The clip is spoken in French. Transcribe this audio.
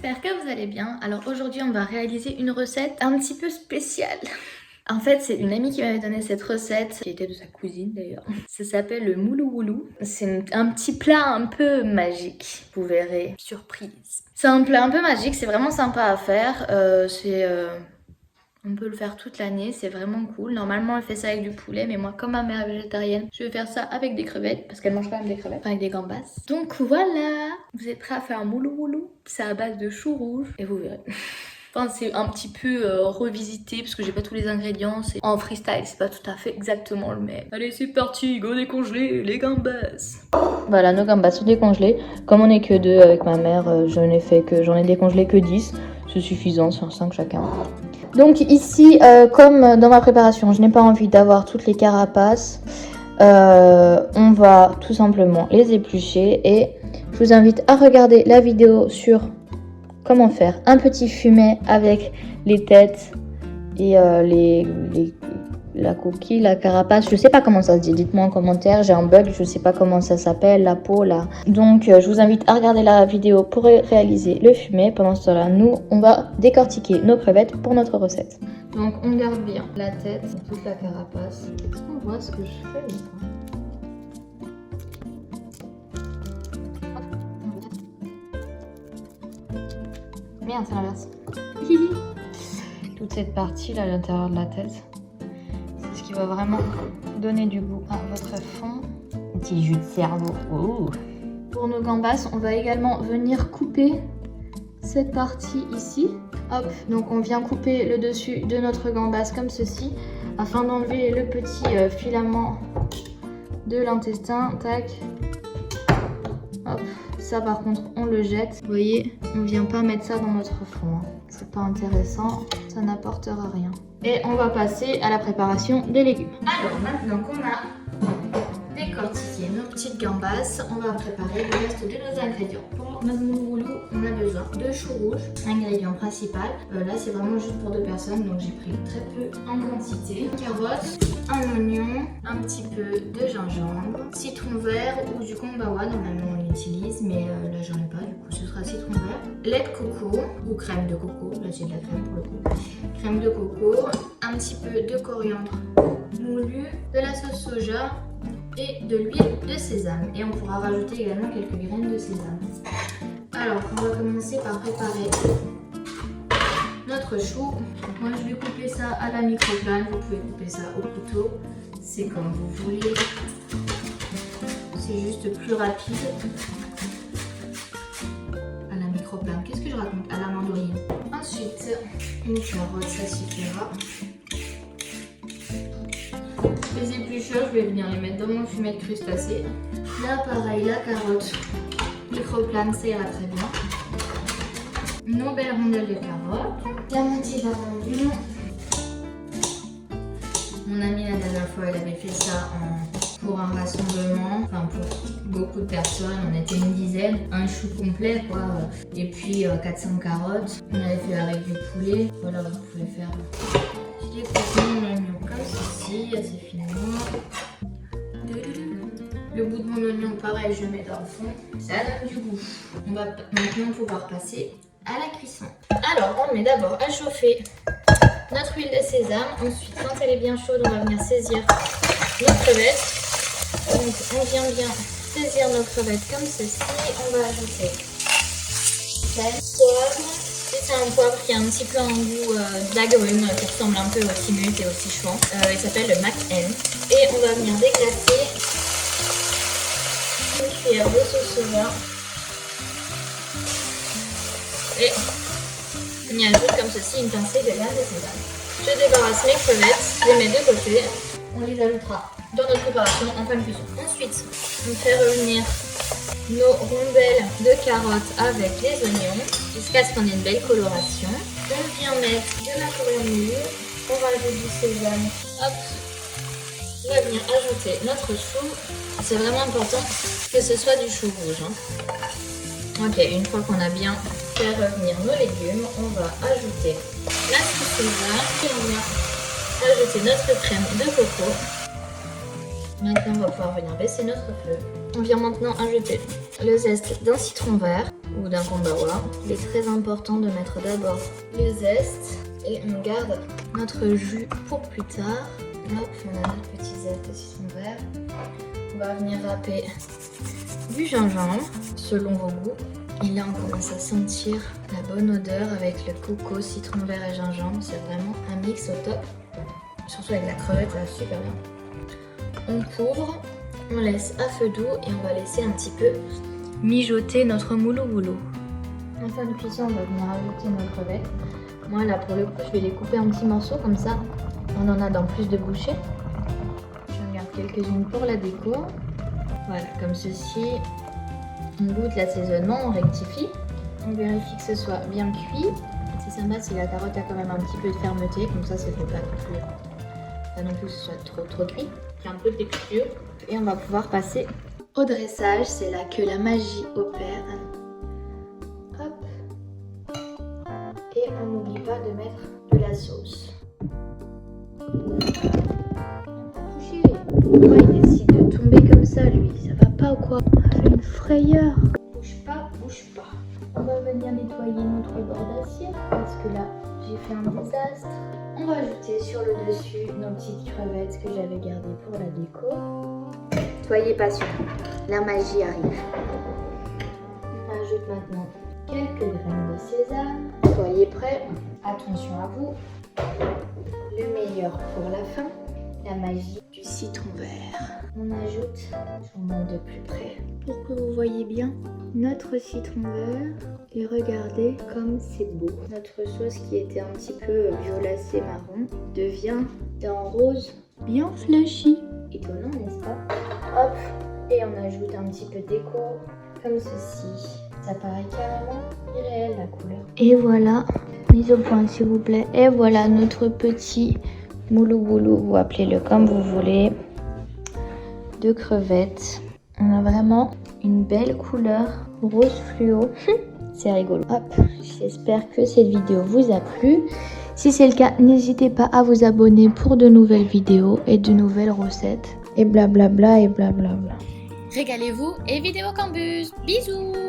j'espère que vous allez bien. Alors aujourd'hui on va réaliser une recette un petit peu spéciale. En fait c'est une amie qui m'avait donné cette recette, qui était de sa cousine d'ailleurs. Ça s'appelle le moulou-woulou. C'est un petit plat un peu magique, vous verrez, surprise. C'est un plat un peu magique, c'est vraiment sympa à faire. On peut le faire toute l'année, c'est vraiment cool. Normalement, elle fait ça avec du poulet, mais moi, comme ma mère est végétarienne, je vais faire ça avec des crevettes, parce qu'elle mange quand même des crevettes, enfin avec des gambas. Donc voilà, vous êtes prêts à faire un moulou-moulou? C'est à base de choux rouges, et vous verrez. Enfin, c'est un petit peu revisité, parce que j'ai pas tous les ingrédients, c'est en freestyle, c'est pas tout à fait exactement le même. Allez, c'est parti, go décongeler les gambas. Voilà, nos gambas sont décongelées. Comme on est que deux avec ma mère, j'en ai décongelé que 10. C'est suffisant, c'est un 5 chacun. Donc ici, comme dans ma préparation, je n'ai pas envie d'avoir toutes les carapaces, on va tout simplement les éplucher et je vous invite à regarder la vidéo sur comment faire un petit fumet avec les têtes et la coquille, la carapace, je sais pas comment ça se dit, dites-moi en commentaire, j'ai un bug, je sais pas comment ça s'appelle, la peau là. Donc je vous invite à regarder la vidéo pour réaliser le fumet. Pendant ce temps-là, nous, on va décortiquer nos crevettes pour notre recette. Donc on garde bien la tête, toute la carapace. Est-ce qu'on voit ce que je fais ou pas? Merde, c'est l'inverse. Toute cette partie là à l'intérieur de la tête, c'est ce qui va vraiment donner du goût à votre fond. Un petit jus de cerveau. Oh. Pour nos gambas, on va également venir couper cette partie ici. Hop, donc on vient couper le dessus de notre gambas comme ceci, afin d'enlever le petit filament de l'intestin. Tac. Hop. Ça par contre on le jette. Vous voyez, on vient pas mettre ça dans notre fond. Hein. C'est pas intéressant, ça n'apportera rien. Et on va passer à la préparation des légumes. Alors maintenant qu'on a décortiqué nos petites gambas, on va préparer le reste de nos ingrédients. Pour notre moulou, on a besoin de choux rouges, ingrédient principal. Là c'est vraiment juste pour 2 personnes, donc j'ai pris très peu en quantité. Carottes, un oignon, un petit peu de gingembre, citron vert ou du kombawa, normalement on l'utilise, mais là j'en ai pas, du coup ce sera citron vert. Lait de coco ou crème de coco, là c'est de la crème pour le coup. Crème de coco, un petit peu de coriandre moulu, de la sauce soja et de l'huile de sésame. Et on pourra rajouter également quelques graines de sésame. Alors, on va commencer par préparer notre chou. Donc moi, je vais couper ça à la microplane. Vous pouvez couper ça au couteau. C'est comme vous voulez. C'est juste plus rapide. À la microplane. Qu'est-ce que je raconte? À la mandoline. Ensuite, une carotte, ça suffira. Les épluchures, je vais venir les mettre dans mon fumet de crustacés. Là, pareil, la carotte microplane, ça ira très bien. Nos belles rondelles de carotte. La moitié d'arrondissement. Mon amie, la dernière fois, elle avait fait ça pour un rassemblement. Enfin, pour beaucoup de personnes. On était une dizaine. Un chou complet, quoi. Et puis 400 carottes. On avait fait avec du poulet. Voilà, vous pouvez faire. Je découpe mon oignon comme ceci, assez finement. Le bout de mon oignon, pareil, je mets dans le fond. Ça donne du goût. On va maintenant pouvoir passer à la cuisson. Alors, on met d'abord à chauffer notre huile de sésame. Ensuite, quand elle est bien chaude, on va venir saisir nos crevettes. Donc, on vient bien saisir nos crevettes comme ceci. On va ajouter sel, poivre. C'est un poivre qui a un petit peu un goût d'agrumes, qui ressemble un peu au timut et au sichuan. Il s'appelle le Mac N. Et on va venir déglacer une cuillère de sauce soja. Et on y ajoute comme ceci une pincée de graines de sésame. Je débarrasse mes crevettes, je les mets de côté. On les ajoutera dans notre préparation en fin de cuisson. Ensuite, on fait revenir nos rondelles de carottes avec les oignons jusqu'à ce qu'on ait une belle coloration. On vient mettre de la coriandre moulue, on rajoute du sésame, hop, on va venir ajouter notre chou. C'est vraiment important que ce soit du chou rouge. Hein. Ok, une fois qu'on a bien fait revenir nos légumes, on va ajouter la sauce soja et on vient ajouter notre crème de coco. Maintenant, on va pouvoir venir baisser notre feu. On vient maintenant ajouter le zeste d'un citron vert. ou d'un kombawa. Il est très important de mettre d'abord le zeste et on garde notre jus pour plus tard. Hop, on a notre petit zeste de citron vert. On va venir râper du gingembre selon vos goûts. Et là, on commence à sentir la bonne odeur avec le coco, citron vert et gingembre. C'est vraiment un mix au top. Surtout avec la crevette, ça va super bien. On couvre, on laisse à feu doux et on va laisser un petit peu mijoter notre moulou-moulou. En fin de cuisson, on va venir ajouter nos crevettes. Moi, là, pour le coup, je vais les couper en petits morceaux comme ça. On en a dans plus de bouchées. J'en garde quelques-unes pour la déco. Voilà, comme ceci. On goûte l'assaisonnement, on rectifie. On vérifie que ce soit bien cuit. C'est sympa si la carotte a quand même un petit peu de fermeté, comme ça fait pas non plus que ce soit trop cuit. Il y a un peu de texture. Et on va pouvoir passer au dressage. C'est là que la magie opère. Hop. Et on n'oublie pas de mettre de la sauce. Pourquoi il décide de tomber comme ça, lui? Ça va pas ou quoi? On a fait une frayeur. Bouge pas, bouge pas. On va venir nettoyer notre bord d'assiette parce que là, j'ai fait un désastre. On va ajouter sur le dessus nos petites crevettes que j'avais gardées pour la déco. Soyez patients, la magie arrive. On ajoute maintenant quelques graines de sésame. Soyez prêts, attention à vous. Le meilleur pour la fin, la magie du citron vert. On ajoute, je vous montre de plus près pour que vous voyez bien notre citron vert. Et regardez comme c'est beau. Notre sauce qui était un petit peu violacée marron devient d'un rose bien flashy. Étonnant, n'est-ce pas? Hop, et on ajoute un petit peu de déco comme ceci. Ça paraît carrément irréel la couleur. Et voilà, mise au point s'il vous plaît. Et voilà notre petit moulou-boulou, vous appelez-le comme vous voulez, de crevettes. On a vraiment une belle couleur rose fluo. C'est rigolo. Hop, j'espère que cette vidéo vous a plu. Si c'est le cas, n'hésitez pas à vous abonner pour de nouvelles vidéos et de nouvelles recettes. Et blablabla et blablabla. Régalez-vous et vidéo Cambus. Bisous.